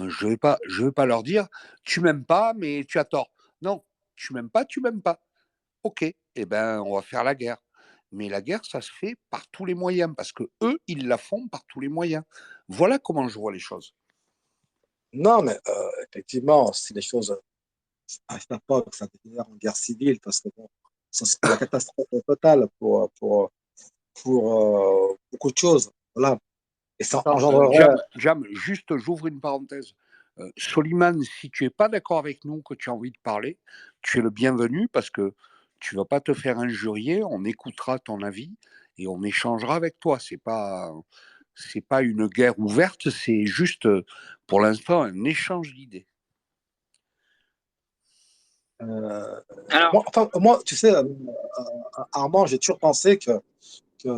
je vais pas leur dire, tu m'aimes pas, mais tu as tort. Non, tu m'aimes pas, tu m'aimes pas. Ok, eh ben, on va faire la guerre. Mais la guerre, ça se fait par tous les moyens, parce que eux, ils la font par tous les moyens. Voilà comment je vois les choses. Non, mais effectivement, si les choses n'arrivent pas, que ça devient en guerre civile, parce que bon, ça serait la catastrophe totale pour beaucoup de choses. Voilà. Et ça Attends, engendrerait. Jam, juste j'ouvre une parenthèse. Soliman, si tu n'es pas d'accord avec nous, que tu as envie de parler, tu es le bienvenu parce que tu ne vas pas te faire injurier, on écoutera ton avis et on échangera avec toi. C'est pas une guerre ouverte, c'est juste pour l'instant un échange d'idées. Alors, moi, tu sais, Armand, j'ai toujours pensé que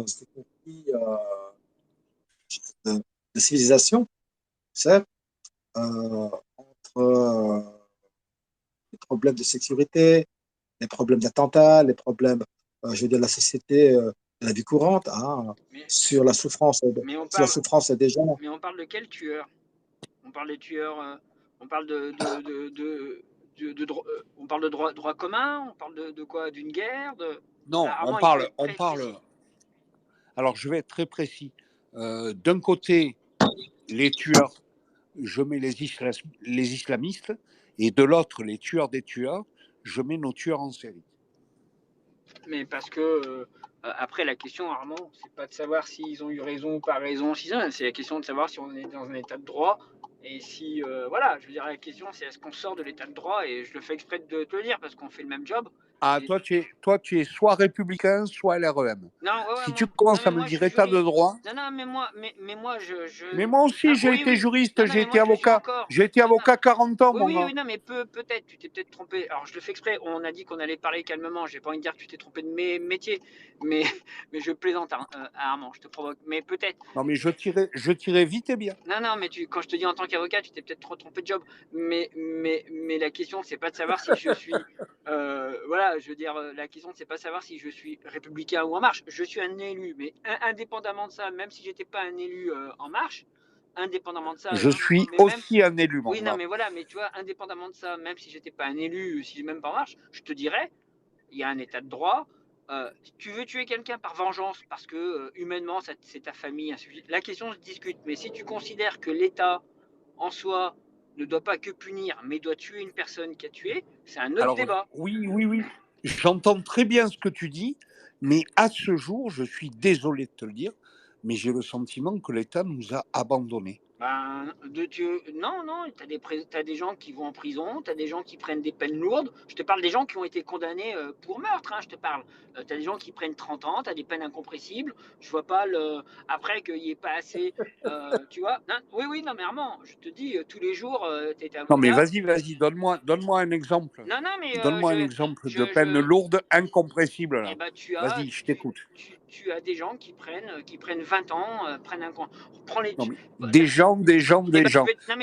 ces conflits de civilisation, c'est entre les problèmes de sécurité, les problèmes d'attentats, les problèmes, je veux dire, de la société, de la vie courante, hein, Mais, sur la souffrance, mais on sur la parle, souffrance des gens. mais on parle de quel tueur? On parle des tueurs, on parle on parle de droit commun, on parle de quoi? D'une guerre? Non, Armand, il faut être on très parle. précis. Alors, je vais être très précis. D'un côté, les tueurs, je mets les islamistes, et de l'autre, les tueurs des tueurs, je mets nos tueurs en série. Mais parce que, après, la question, Armand, c'est pas de savoir s'ils ont eu raison ou pas raison, c'est la question de savoir si on est dans un état de droit. Et si, voilà, je veux dire, la question, c'est est-ce qu'on sort de l'état de droit? Et je le fais exprès de te le dire parce qu'on fait le même job. Ah, Et... toi, tu es soit républicain, soit LREM. Non, ouais, Si tu non, commences mais à me moi, je dire suis état de juriste. droit. Non, mais moi, Mais moi aussi, j'ai oui, été oui. juriste, Non, j'ai mais été moi, je le suis avocat. encore. J'ai été Non, avocat 40 ans, oui, mon oui, gars. oui, non, mais peut-être, tu t'es peut-être trompé. Alors, je le fais exprès. On a dit qu'on allait parler calmement. J'ai pas envie de dire que tu t'es trompé de métier, mais, mais je plaisante, hein, Armand, je te provoque. Mais peut-être. Non, mais je tirais vite et bien. Non, mais quand je te dis en tant qu'avocat, tu t'es peut-être trop trompé de job. Mais la question, c'est pas de savoir si je suis. Voilà, je veux dire, la question, c'est pas de savoir si je suis républicain ou en marche. Je suis un élu, mais indépendamment de ça, même si j'étais pas un élu en marche, indépendamment de ça, Je suis mais même. aussi un élu, mon Oui, non, gars. mais voilà, mais tu vois, indépendamment de ça, même si j'étais pas un élu, si même pas en marche, je te dirais, il y a un état de droit. Tu veux tuer quelqu'un par vengeance parce que humainement c'est ta famille, ainsi de suite. La question se discute, mais si tu considères que l'État en soi ne doit pas que punir, mais doit tuer une personne qui a tué, c'est un autre Alors, débat. oui. J'entends très bien ce que tu dis, mais à ce jour, je suis désolé de te le dire, mais j'ai le sentiment que l'État nous a abandonnés. Ben, non, t'as des gens qui vont en prison, t'as des gens qui prennent des peines lourdes. Je te parle des gens qui ont été condamnés pour meurtre, hein, je te parle. T'as des gens qui prennent 30 ans, t'as des peines incompressibles. Je vois pas le. Après qu'il n'y ait pas assez. Tu vois? Non, oui, non, mais Armand, je te dis, tous les jours, t'es Non, mais avocat. vas-y, donne-moi un exemple. Non, mais Donne-moi un exemple de peine lourde, incompressible, eh là. ben, Vas-y, je t'écoute. tu as des gens qui prennent 20 ans, prennent un. Prends les. Non, mais Bah, des gens. eh ben, non, mais je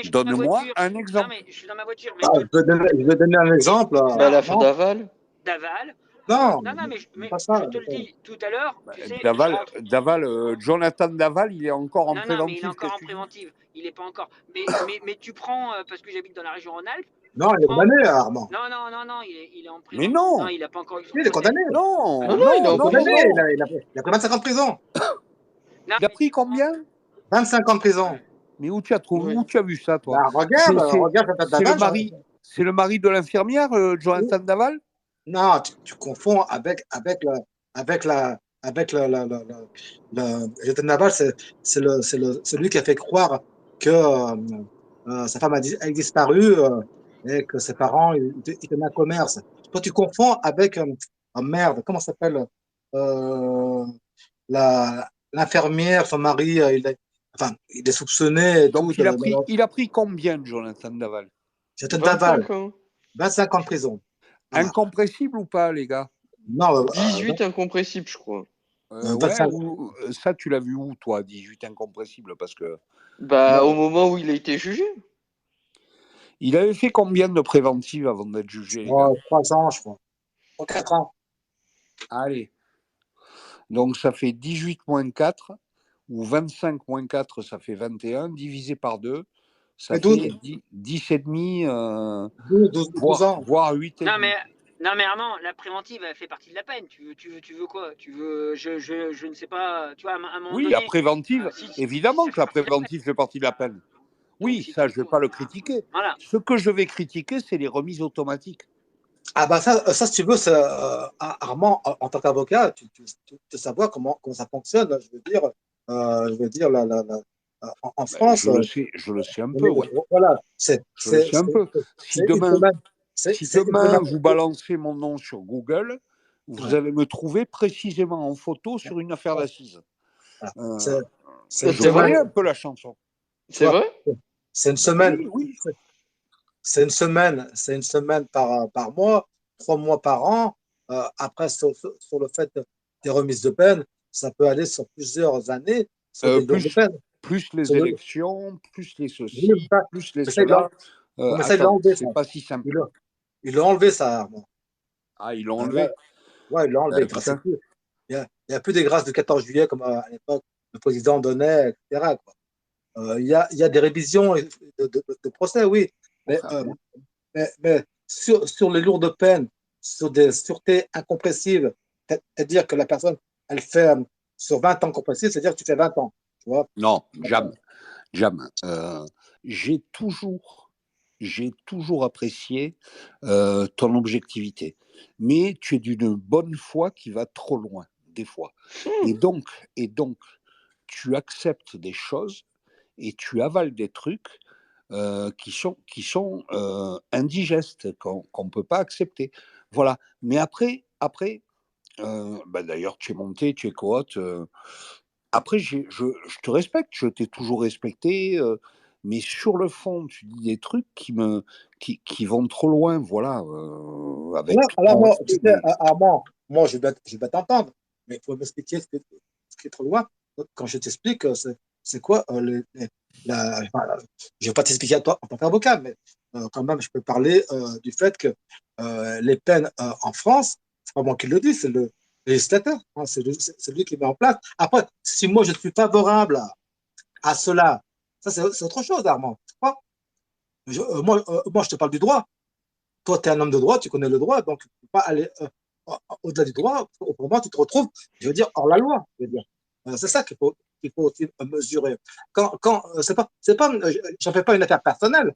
suis dans ma Donne-moi voiture. un Non, exemple. mais je suis dans ma voiture. Ah, je vais donner un exemple. Bah, Non, l'affaire Non, Daval. Daval. non, Non, mais mais pas ça. je te le dis tout à l'heure, tu sais, je Daval, rentre. Jonathan Daval, il est encore en Non, mais il est préventif, encore qu'est-ce en que tu dis? préventive. Il est pas encore. Mais tu prends, parce que j'habite dans la région Rhône-Alpes, Non, tu il est prends. condamné, Armand. Non, il est en Mais préventive. Non, non, il a pas encore eu son Oui, il est procès. condamné. Ah non, non, Non, il est Il en est non, condamné. prison. Il a pris 25 ans de prison. non, Il a mais pris tu prends. combien? 25 ans de prison. Mais où tu as trouvé, Oui. où tu as vu ça, toi? Bah, C'est regarde cette c'est le Daval. mari, c'est le mari de l'infirmière, Jonathan Daval? Non, tu confonds Jonathan Daval, c'est celui qui a fait croire que sa femme a disparu et que ses parents ils tenaient un commerce. Toi, tu confonds avec, oh merde, comment ça s'appelle euh, l'infirmière, son mari, enfin, il est soupçonné et tout. Donc il a pris combien, Jonathan Daval? Jonathan Daval, 25 ans. 25 ans de prison. Voilà. Incompressible ou pas, les gars? Non, 18 incompressibles, je crois. Ouais, 25. ça, tu l'as vu où, toi, 18 incompressible? Parce que Bah, moi, au moment où il a été jugé. il avait fait combien de préventives avant d'être jugé, les gars? 3 ans, je crois. 4 ans. Allez, donc ça fait 18 moins 4, ou 25 moins 4, ça fait 21, divisé par 2, Ça Mais 12, fait 10 et demi, 12 ans. voire 8 et Non, demi. mais Armand, la préventive, elle fait partie de la peine. Tu veux quoi? Tu veux, je ne sais pas. Tu vois, à un moment Oui, donné, la préventive, si évidemment ça que fait la partie de la peine. préventive fait partie de la peine. Donc, Oui, si ça, tu, je ne vais pas le critiquer. voilà. Ce que je vais critiquer, c'est les remises automatiques. Ah bah ça si tu veux, Armand, en tant qu'avocat, tu savoir comment ça fonctionne. Je veux dire en Ben, France, je le sais un peu, ouais. voilà, Je le sais un peu. Si c'est une demain, semaine, si c'est une semaine. demain vous balancez mon nom sur Google, vous Ouais, allez me trouver précisément en photo sur une affaire ouais, d'assises. voilà. Euh, C'est une C'est je semaine, connais vrai? un peu la chanson. tu C'est vois. vrai? C'est une Ben semaine, oui, oui. c'est une semaine par mois, 3 mois par an. Après, sur le fait des remises de peine, ça peut aller sur plusieurs années, sur des lourdes Plus, peines. plus les Sur le- élections, plus les Oui, ceci, plus les mais ça, il l'a cela. mais ça, il l'a Attends, enlevé, ça. c'est pas si simple. Il l'a enlevé, ça, Armand. Ah, ils l'ont Là, enlevé. ouais, il l'a enlevé. Grâce à Putain. plus. Il y a plus des grâces du 14 juillet comme à l'époque, le président donnait, etc., quoi. Il y a des révisions de procès, oui. Mais, Enfin, euh, bon. mais sur les lourdes peines, sur des sûretés incompressibles, c'est-à-dire que la personne, elle fait sur 20 ans compressibles, c'est-à-dire que tu fais 20 ans. Tu vois? Non, jamais. Jamais. J'ai toujours apprécié ton objectivité, mais tu es d'une bonne foi qui va trop loin, des fois. Hmm. Et donc, et donc, tu acceptes des choses et tu avales des trucs qui sont indigestes, qu'on ne peut pas accepter. Voilà. Mais après bah d'ailleurs, tu es monté, tu es cohorte. Après, je te respecte, je t'ai toujours respecté, mais sur le fond, tu dis des trucs qui vont trop loin, voilà, avec tout Alors mon moi, tu respect, sais, mais Armand, moi, je vais t'entendre, mais il faut m'expliquer ce qui est trop loin. Quand je t'explique, c'est quoi enfin, je ne vais pas t'expliquer à toi en tant qu'avocat, mais quand même, je peux parler du fait que les peines en France, c'est pas moi qui le dis, c'est le législateur, hein, c'est lui qui met en place. Après, si moi je suis favorable à cela, ça c'est autre chose, Armand. Tu crois? Moi, je te parle du droit. Toi, tu es un homme de droit, tu connais le droit, donc tu ne peux pas aller au-delà du droit. Pour moi, tu te retrouves, je veux dire, hors la loi. Je veux dire. C'est ça qu'il faut aussi mesurer. J'en fais pas une affaire personnelle.